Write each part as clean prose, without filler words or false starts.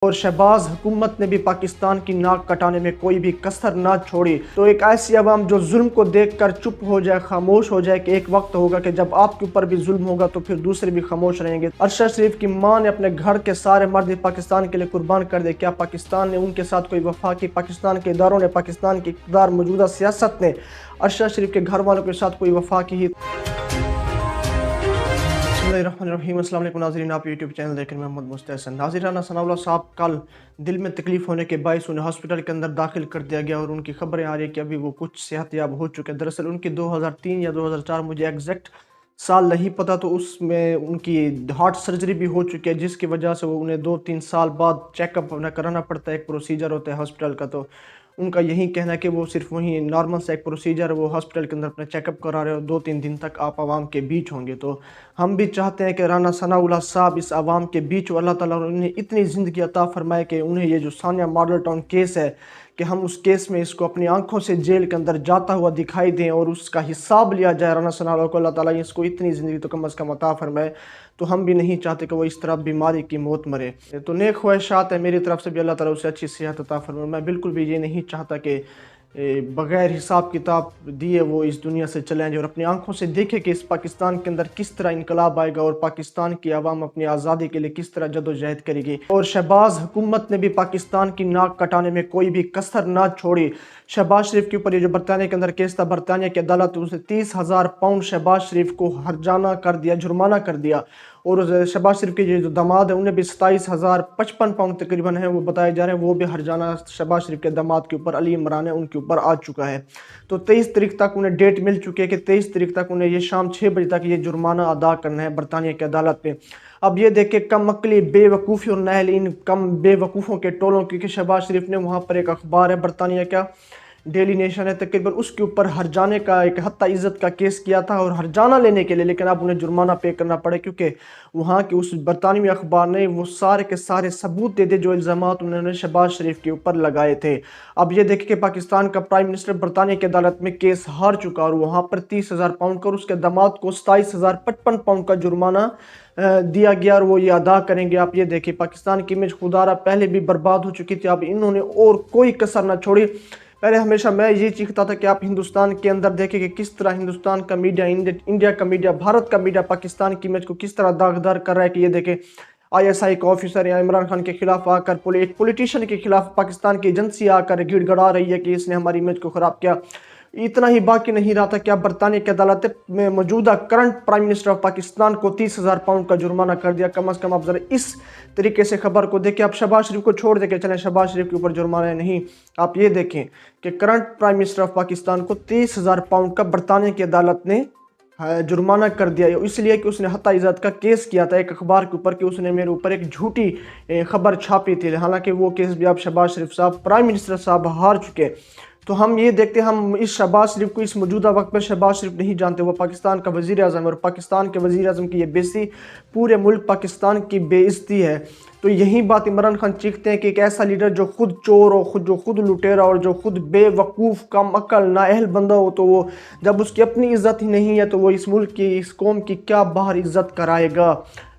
اور शहबाज हुकूमत ने भी पाकिस्तान की नाक कटाने में कोई भी कसर ना छोड़ी। तो एक ऐसी आवाम जो जुल्म को देखकर चुप हो जाए, खामोश हो जाए कि एक वक्त होगा कि जब आपके ऊपर भी जुल्म होगा तो फिर दूसरे भी खामोश रहेंगे। अरशद शरीफ की मां ने अपने घर के सारे मर्द पाकिस्तान के लिए कुर्बान कर दिए। क्या पाकिस्तान ने उनके साथ कोई वफा की? पाकिस्तान के इदारों ने, पाकिस्तान की इक़्तिदार मौजूदा सियासत ने अरशद शरीफ के घर वालों के साथ कोई वफा की? अस्सलाम वालेकुम नाज़रीन, आप यूट्यूब चैनल देख रहे हैं। मोहम्मद मुस्तहसन। नाज़रीन, सनाउल्लाह साहब कल दिल में तकलीफ़ होने के बायस उन्हें हॉस्पिटल के अंदर दाखिल कर दिया गया और उनकी खबरें आ रही है कि अभी वो कुछ सेहतयाब हो चुके हैं। दरअसल उनकी 2003 या 2004, मुझे एग्जैक्ट साल नहीं पता, तो उसमें उनकी हार्ट सर्जरी भी हो चुकी है, जिसकी वजह से वो उन्हें 2-3 साल बाद चेकअप कराना पड़ता है। एक प्रोसीजर होता है हॉस्पिटल का, तो उनका यही कहना है कि वो सिर्फ वहीं नॉर्मल सा एक प्रोसीजर, वो हॉस्पिटल के अंदर अपना चेकअप करा रहे हो, 2-3 दिन तक आप आवाम के बीच होंगे। तो हम भी चाहते हैं कि राना सनाउल्लाह साहब इस आवाम के बीच, अल्लाह ताला उन्हें इतनी ज़िंदगी अता फरमाए कि उन्हें ये जो सानिया मॉडल टाउन केस है, कि हम उस केस में इसको अपनी आंखों से जेल के अंदर जाता हुआ दिखाई दें और उसका हिसाब लिया जाए। राना सनाउल्लाह को अल्लाह ताला इसको इतनी ज़िंदगी तो कम अज़ कम अता फरमाए। तो हम भी नहीं चाहते कि वो इस तरह बीमारी की मौत मरे। तो नेक ख्वाहिशात है मेरी तरफ से भी, अल्लाह ताला उसे अच्छी सेहत अता फरमाए। मैं बिल्कुल भी ये नहीं चाहता कि बग़ैर हिसाब किताब दिए वो इस दुनिया से चले जाए और अपनी आंखों से देखे कि इस पाकिस्तान के अंदर किस तरह इनकलाब आएगा और पाकिस्तान की आवाम अपनी आज़ादी के लिए किस तरह जदोजहद करेगी। और शहबाज हुकूमत ने भी पाकिस्तान की नाक कटाने में कोई भी कसर ना छोड़ी। शहबाज शरीफ के ऊपर ये जो बरतानिया के अंदर केस था, बरतानिया की अदालत ने उसे 30,000 पाउंड शहबाज शरीफ को हर्जाना कर दिया, जुर्माना कर दिया। और शहबाज शरीफ के जो दामाद है उन्हें भी 27,055 पाउंड तकरीबन है वो बताए जा रहे हैं, वो भी हर्जाना शहबाज शरीफ के दामाद के ऊपर, अली इमरान है, उनके ऊपर आ चुका है। तो 23 तारीख तक उन्हें डेट मिल चुकी है कि 23 तारीख तक उन्हें ये शाम 6 बजे तक ये जुर्माना अदा करना है बरतानिया की अदालत में। अब ये देखे कम अकली, बेवकूफ़ी और नाअहली इन कम बेवकूफ़ों के टोलों, क्योंकि शहबाज शरीफ ने वहाँ पर एक अखबार है बरतानिया का, डेली नेशन है तकरीबन, उसके ऊपर हर्जाने का एक हत्ता इज़्ज़त का केस किया था और हर्जाना लेने के लिए, लेकिन अब उन्हें जुर्माना पे करना पड़े क्योंकि वहाँ के उस बरतानवी अखबार ने वो सारे के सारे सबूत दे दे जो इल्ज़ामात उन्होंने शहबाज शरीफ के ऊपर लगाए थे। अब ये देखें कि पाकिस्तान का प्राइम मिनिस्टर बरतानिया की अदालत में केस हार चुका और वहाँ पर 30,000 पाउंड का और उसके दामाद को 27,055 पाउंड का जुर्माना दिया गया और वो ये अदा करेंगे। आप ये देखिए, पाकिस्तान की इमेज खुदारा पहले भी बर्बाद हो चुकी थी, अब इन्होंने और कोई कसर ना छोड़ी। पहले हमेशा मैं ये चीखता था कि आप हिंदुस्तान के अंदर देखें कि किस तरह हिंदुस्तान का मीडिया, इंडिया का मीडिया, भारत का मीडिया पाकिस्तान की इमेज को किस तरह दागदार कर रहा है। कि ये देखें ISI का ऑफिसर या इमरान खान के खिलाफ आकर, एक पॉलिटिशियन के खिलाफ पाकिस्तान की एजेंसी आकर गिड़गड़ा रही है कि इसने हमारी इमेज को ख़राब किया। इतना ही बाकी नहीं रहा था कि अब बरतानिया की अदालत में मौजूदा current prime minister of Pakistan को 30,000 पाउंड का जुर्माना कर दिया। कम अज़ कम आप ज़रा इस तरीके से खबर को देखें। अब शहबाज शरीफ को छोड़ देके चलें, शहबाज शरीफ के ऊपर जुर्माना नहीं, आप ये देखें कि current prime minister of Pakistan को 30,000 पाउंड का बरतानिया की अदालत ने जुर्माना कर दिया, इसलिए कि उसने हत्या इज़्ज़त का केस किया था एक अखबार के ऊपर कि उसने मेरे ऊपर एक झूठी खबर छापी थी। हालांकि वो केस भी अब शहबाज शरीफ साहब, प्राइम मिनिस्टर साहब, हार चुके। तो हम ये देखते हैं, हम इस शहबाज शरीफ को इस मौजूदा वक्त पर शहबाज शरीफ नहीं जानते। वो पाकिस्तान का वज़ीर आज़म और पाकिस्तान के वज़ीर आज़म की ये बेइज्जती, पूरे मुल्क पाकिस्तान की बेइज्जती है। तो यही बात इमरान खान चीखते हैं कि एक ऐसा लीडर जो खुद चोर हो, जो खुद लुटेरा और जो खुद बेवकूफ़, कम अकल, नाअहल बंदा हो, तो वो जब उसकी अपनी इज़्ज़त ही नहीं है तो वो इस मुल्क की, इस कौम की क्या बाहर इज़्ज़त कराएगा।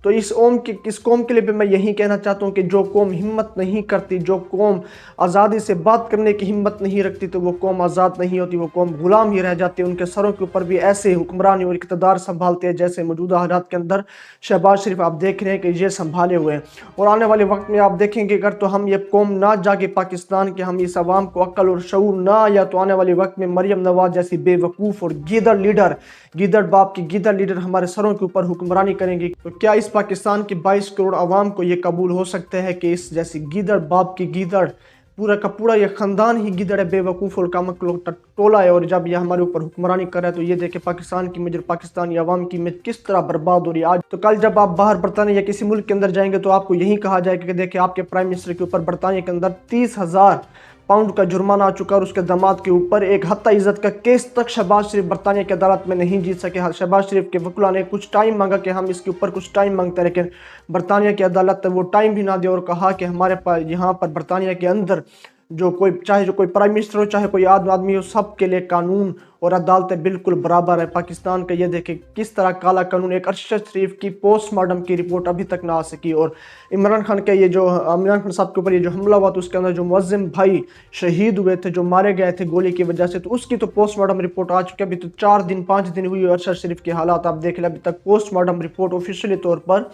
तो इस कौम के लिए भी मैं यही कहना चाहता हूँ कि जो कौम हिम्मत नहीं करती, जो कौम आज़ादी से बात करने की हिम्मत नहीं रखती, तो वो कौम आज़ाद नहीं होती, वो कौम गुलाम ही रह जाती है। उनके सरों के ऊपर भी ऐसे हुक्मरानी और इक़्तिदार संभालते हैं जैसे मौजूदा हालात के अंदर शहबाज शरीफ आप देख रहे हैं कि ये संभाले हुए हैं। और आने वाले वक्त में आप देखेंगे अगर तो हम ये कौम ना जागे पाकिस्तान के, हम इस आवाम को अक्ल और शऊर ना आया, तो आने वाले वक्त में मरियम नवाज जैसी बेवकूफ़ और गीदड़ लीडर, गीदड़ बाप की गीदड़ लीडर हमारे सरों के ऊपर हुक्मरानी करेंगी। तो क्या इस पाकिस्तान की 22 करोड़ आवाम को ये कबूल हो सकता है कि इस जैसी गीदड़ बाप की गीदड़, पूरा का पूरा ये ख़ानदान ही गीदड़ है, बेवकूफ़ और कामक टोला है, और जब ये हमारे ऊपर हुक्मरानी कर रहा है तो ये देखे पाकिस्तान की इमेज, पाकिस्तानी आवाम की इमेज किस तरह बर्बाद हो रही है आज। तो कल जब आप बाहर बरतानिया या किसी मुल्क के अंदर जाएंगे तो आपको यही कहा जाएगा कि देखिए आपके प्राइम मिनिस्टर के ऊपर बरतानिया के अंदर 30,000 पाउंड का जुर्माना आ चुका और उसके दामाद के ऊपर एक हत्या इज़्ज़त का केस तक शहबाज शरीफ बरतानिया की अदालत में नहीं जीत सके। शहबाज शरीफ के वकीलों ने कुछ टाइम मांगा कि हम इसके ऊपर कुछ टाइम मांगते हैं, लेकिन बरतानिया की अदालत ने वो टाइम भी ना दिया और कहा कि हमारे पास यहाँ पर बरतानिया के अंदर जो कोई प्राइम मिनिस्टर हो, चाहे कोई आम आदमी हो, सब के लिए कानून और अदालतें बिल्कुल बराबर है। पाकिस्तान का ये देखें किस तरह काला कानून, एक अरशद शरीफ की पोस्टमार्टम की रिपोर्ट अभी तक ना आ सकी, और इमरान खान साहब के ऊपर ये जो हमला हुआ तो उसके अंदर जो मुअज्जिम भाई शहीद हुए थे, जो मारे गए थे गोली की वजह से, तो उसकी तो पोस्टमार्टम रिपोर्ट आ चुकी है। अभी तो 4 दिन 5 दिन हुई अरशद शरीफ के हालात आप देख लें, अभी तक पोस्टमार्टम रिपोर्ट ऑफिशियली तौर पर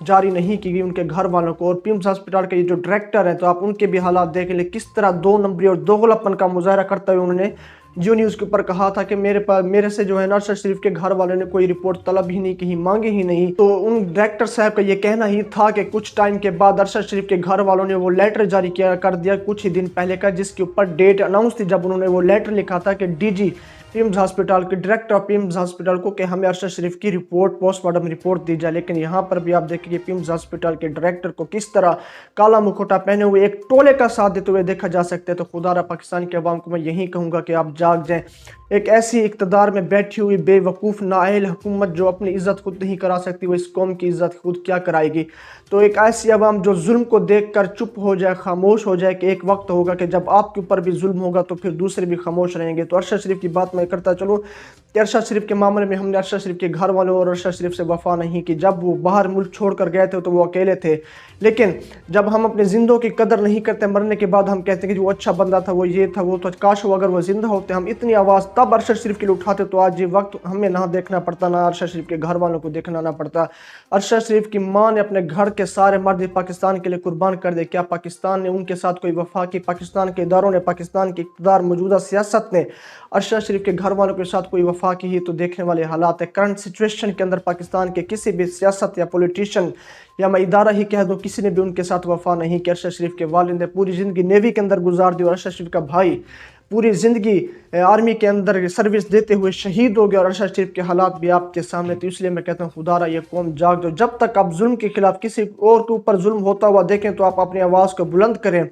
जारी नहीं की गई उनके घर वालों को। और पिम्स हॉस्पिटल के ये जो डायरेक्टर हैं, तो आप उनके भी हालात देख लें, किस तरह 2 नंबरी और दोगलापन का मुजाहरा करते हुए उन्होंने जियो न्यूज़ के ऊपर कहा था कि मेरे से जो है अरशद शरीफ के घर वालों ने कोई रिपोर्ट तलब ही नहीं की, मांगी ही नहीं। तो उन डायरेक्टर साहब का ये कहना ही था कि कुछ टाइम के बाद अरशद शरीफ के घर वालों ने वो लेटर जारी कर दिया कुछ ही दिन पहले का, जिसके ऊपर डेट अनाउंस थी जब उन्होंने वो लेटर लिखा था कि डीजी पिम्स हॉस्पिटल के डायरेक्टर ऑफ पिम्स हॉस्पिटल को कि हमें अरशद शरीफ की रिपोर्ट, पोस्टमार्टम रिपोर्ट दी जाए। लेकिन यहाँ पर भी आप देखिए पिम्स हॉस्पिटल के डायरेक्टर को किस तरह काला मुखौटा पहने हुए एक टोले का साथ देते हुए देखा जा सकता है। तो खुदारा पाकिस्तान के अवाम को मैं यही कहूँगा कि आप जाग जाएं। एक ऐसी इक़्तिदार में बैठी हुई बेवकूफ़ नाअहल हुकूमत जो अपनी इज़्ज़त खुद नहीं करा सकती, वो इस कौम की इज़्ज़त खुद क्या कराएगी। तो एक ऐसी अवाम जो जुल्म को देखकर चुप हो जाए, खामोश हो जाए, कि एक वक्त होगा कि जब आपके ऊपर भी जुल्म होगा तो फिर दूसरे भी खामोश रहेंगे। तो अरशद शरीफ की बात मैं करता चलूँ कि अरशद शरीफ के मामले में हमने अरशद शरीफ के घर वालों और अरशद शरीफ से वफा नहीं की। जब वो बाहर मुल्क छोड़ कर गए थे तो वो अकेले थे, लेकिन जब हम अपने जिंदों की कदर नहीं करते, मरने के बाद हम कहते हैं कि वो अच्छा बंदा था, वो ये था, वो तो काश वो अगर वो जिंदा होते, हम इतनी आवाज़ तब अरशद शरीफ के लिए उठाते, तो आज ये वक्त हमें ना देखना पड़ता, ना अरशद शरीफ के घर वालों को देखना ना पड़ता। अरशद शरीफ की माँ ने अपने घर के सारे मर्द पाकिस्तान के लिए कुर्बान कर दे। क्या पाकिस्तान ने उनके साथ कोई वफा की? पाकिस्तान के इदारों ने, पाकिस्तान की इक़्तिदार मौजूदा सियासत ने अरशद शरीफ के घर वालों के साथ कोई वफा की ही? तो देखने वाले हालात है। करंट सिचुएशन के अंदर पाकिस्तान के किसी भी सियासत या पॉलिटिशियन या मैं इदारा ही कह दूँ, किसी ने भी उनके साथ वफा नहीं कि अरशद शरीफ के वालिद ने पूरी ज़िंदगी नेवी के अंदर गुजार दी और अरशद शरीफ का भाई पूरी ज़िंदगी आर्मी के अंदर सर्विस देते हुए शहीद हो गया, और अरशद शरीफ के हालात भी आपके सामने। तो इसलिए मैं कहता हूँ खुदारा ये कौम जाग दो। जब तक आप जुल्म के खिलाफ किसी और के ऊपर जुल्म होता हुआ देखें तो आप अपनी आवाज़ को बुलंद करें।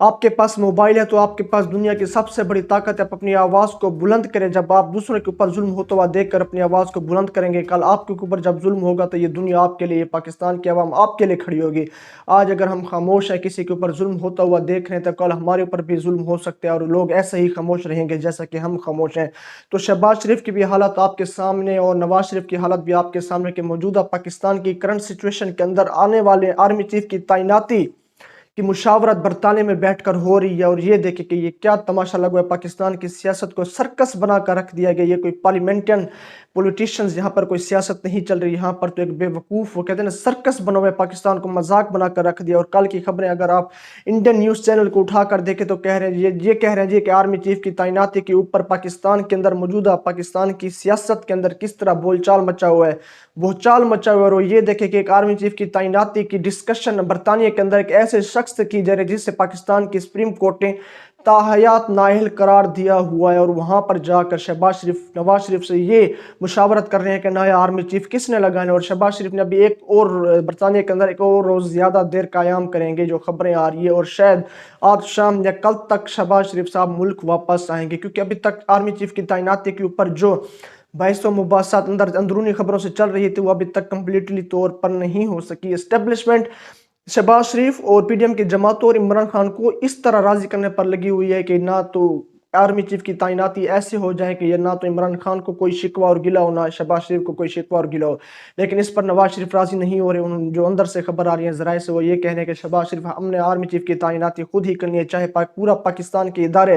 आपके पास मोबाइल है तो आपके पास दुनिया की सबसे बड़ी ताकत है, आप अपनी आवाज़ को बुलंद करें। जब आप दूसरे के ऊपर जुल्म होता हुआ देखकर अपनी आवाज़ को बुलंद करेंगे, कल आपके ऊपर जब जुल्म होगा तो ये दुनिया आपके लिए, पाकिस्तान की आवाम आपके लिए खड़ी होगी। आज अगर हम खामोश हैं, किसी के ऊपर जुल्म होता हुआ देख रहे हैं, तो कल हमारे ऊपर भी जुल्म हो सकते हैं और लोग ऐसे ही खामोश रहेंगे जैसा कि हम खामोश हैं। तो शहबाज शरीफ की भी हालत आपके सामने और नवाज शरीफ की हालत भी आपके सामने कि मौजूदा पाकिस्तान की करंट सिचुएशन के अंदर आने वाले आर्मी चीफ की तैनाती की मुशावरत बरताने में बैठकर हो रही है। और ये देखें कि ये क्या तमाशा लगा है, पाकिस्तान की सियासत को सर्कस बनाकर रख दिया गया। ये कोई पार्लियामेंटियन पॉलिटिशियंस यहाँ पर कोई सियासत नहीं चल रही, यहाँ पर तो एक बेवकूफ़, वो कहते हैं ना, सर्कस बना हुआ है, पाकिस्तान को मजाक बनाकर रख दिया। और कल की खबरें अगर आप इंडियन न्यूज़ चैनल को उठाकर देखें तो कह रहे हैं ये कह रहे हैं जी कि आर्मी चीफ की तैनाती के ऊपर पाकिस्तान के अंदर मौजूदा पाकिस्तान की सियासत के अंदर किस तरह बोलचाल मचा हुआ है, बोलचाल मचा हुआ है। और ये देखें कि एक आर्मी चीफ की तैनाती की डिस्कशन बरतानिया के अंदर एक ऐसे शख्स से की जा रही है जिससे पाकिस्तान की सुप्रीम कोर्ट ने ताहयात नाअहल करार दिया हुआ है। और वहाँ पर जाकर शहबाज शरीफ नवाज शरीफ से ये मुशावरत कर रहे हैं कि नया आर्मी चीफ किसने लगाना है। और शहबाज शरीफ ने अभी एक और बरतानिया के अंदर एक और रोज़ ज़्यादा देर कायम करेंगे, जो खबरें आ रही है, और शायद आज शाम या कल तक शहबाज शरीफ साहब मुल्क वापस आएंगे, क्योंकि अभी तक आर्मी चीफ की तैनाती के ऊपर जो बहस व मुबाहसात अंदरूनी खबरों से चल रही थी वो अभी तक कम्प्लीटली तौर पर नहीं हो सकी। एस्टेब्लिशमेंट शहबाज शरीफ और पीडीएम की जमातों और इमरान खान को इस तरह राजी करने पर लगी हुई है कि ना तो आर्मी चीफ की तैनाती ऐसे हो जाए कि ना तो इमरान खान को कोई शिकवा और गिला हो, ना शहबाज शरीफ को कोई शिकवा और गिला हो। लेकिन इस पर नवाज शरीफ राजी नहीं हो रहे। जो अंदर से खबर आ रही है ज़राए से, वो ये कह रहे हैं कि शहबाज शरीफ हमने आर्मी चीफ की तैनाती खुद ही करनी है, चाहे पूरा पाकिस्तान के इदारे,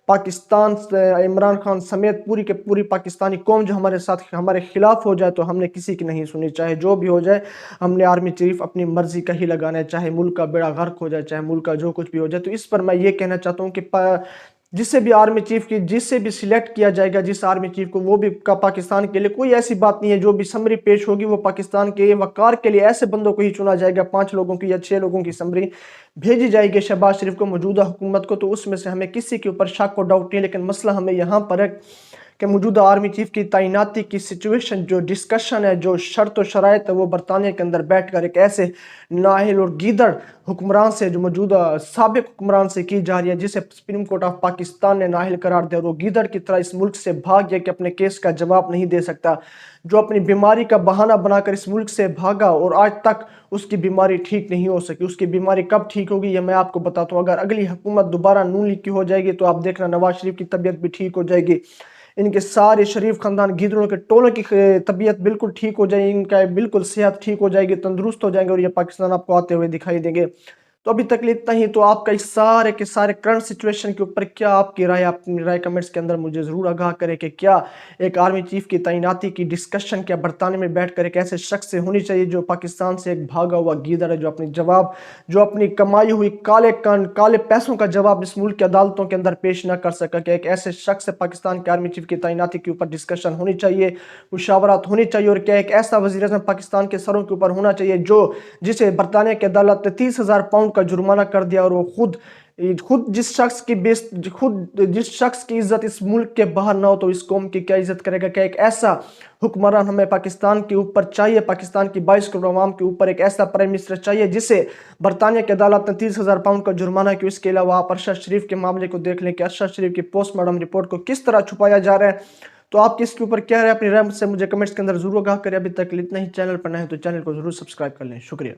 पाकिस्तान इमरान खान समेत पूरी के पूरी पाकिस्तानी कौम जो हमारे साथ हमारे खिलाफ हो जाए तो हमने किसी की नहीं सुनी, चाहे जो भी हो जाए हमने आर्मी चीफ अपनी मर्जी का ही लगाना है, चाहे मुल्क का बेड़ा गर्क हो जाए, चाहे मुल्क का जो कुछ भी हो जाए। तो इस पर मैं ये कहना चाहता हूँ कि जिससे भी आर्मी चीफ की जिससे भी सिलेक्ट किया जाएगा, जिस आर्मी चीफ को, वो भी का पाकिस्तान के लिए कोई ऐसी बात नहीं है। जो भी समरी पेश होगी वो पाकिस्तान के वकार के लिए ऐसे बंदों को ही चुना जाएगा, 5 लोगों की या 6 लोगों की समरी भेजी जाएगी शहबाज शरीफ को, मौजूदा हुकूमत को। तो उसमें से हमें किसी के ऊपर शक और डाउट नहीं, लेकिन मसला हमें यहाँ पर है کہ موجودہ آرمی چیف کی تعیناتی کی سچویشن جو ڈسکشن ہے، جو شرط و شرائط ہے، وہ برطانیہ کے اندر بیٹھ کر ایک ایسے نااہل اور گیدڑ حکمران سے، جو موجودہ سابق حکمران سے کی جا رہی ہے، جسے سپریم کورٹ آف پاکستان نے نااہل قرار دیا اور وہ گیدڑ کی طرح اس ملک سے بھاگ گیا کہ اپنے کیس کا جواب نہیں دے سکتا، جو اپنی بیماری کا بہانہ بنا کر اس ملک سے بھاگا اور آج تک اس کی بیماری ٹھیک نہیں ہو سکی۔ اس کی بیماری کب ٹھیک ہوگی یہ میں آپ کو بتاتا ہوں۔ اگر اگلی حکومت دوبارہ نون لیگ کی ہو جائے گی تو آپ دیکھنا نواز شریف کی طبیعت بھی ٹھیک ہو جائے گی، ان کے سارے شریف خاندان گیدڑوں کے ٹولوں کی طبیعت بالکل ٹھیک ہو جائے گی، ان کا بالکل صحت ٹھیک ہو جائے گی، تندرست ہو جائیں گے اور یہ پاکستان آپ کو آتے ہوئے دکھائی دیں گے۔ تو ابھی تک اتنا ہی۔ تو آپ کا اس سارے کے سارے کرنٹ سچویشن کے اوپر کیا آپ کی رائے؟ اپنی رائے کمنٹس کے اندر مجھے ضرور آگاہ کریں کہ کیا ایک آرمی چیف کی تعیناتی کی ڈسکشن کیا برطانیہ میں بیٹھ کر ایک ایسے شخص سے ہونی چاہیے جو پاکستان سے ایک بھاگا ہوا گیدڑ ہے، جو اپنی کمائی ہوئی کالے پیسوں کا جواب اس ملک کی عدالتوں کے اندر پیش نہ کر سکا، کہ ایک ایسے شخص سے پاکستان کے آرمی چیف کی تعیناتی کے اوپر ڈسکشن ہونی چاہیے، مشاورات ہونی چاہیے، اور کیا ایک ایسا وزیر اعظم پاکستان کے سروں کے اوپر ہونا چاہیے جسے برطانیہ کی عدالت نے 30,000 پاؤنڈ کا جرمانہ کر دیا، اور وہ خود جس شخص کی عزت اس ملک کے باہر نہ ہو تو اس قوم کی کیا عزت کرے گا؟ کہ ایک ایسا حکمران ہمیں پاکستان کے اوپر چاہیے، پاکستان کی 22 کروڑ عوام کے اوپر ایک ایسا پرائم منسٹر چاہیے جسے برطانیہ کی عدالت نے 30,000 پاؤنڈ کا جرمانہ کیا۔ اس کے علاوہ آپ ارشد شریف کے معاملے کو دیکھ لیں کہ ارشد شریف کی پوسٹ مارٹم رپورٹ کو کس طرح چھپایا جا رہا ہے۔ تو آپ کس کے اوپر کیا رہے؟ اپنی رائے سے مجھے کمنٹس کے اندر ضرور آگاہ کریں۔ ابھی تک اتنا ہی، چینل پر نئے ہیں تو چینل کو ضرور سبسکرائب کر لیں۔ شکریہ۔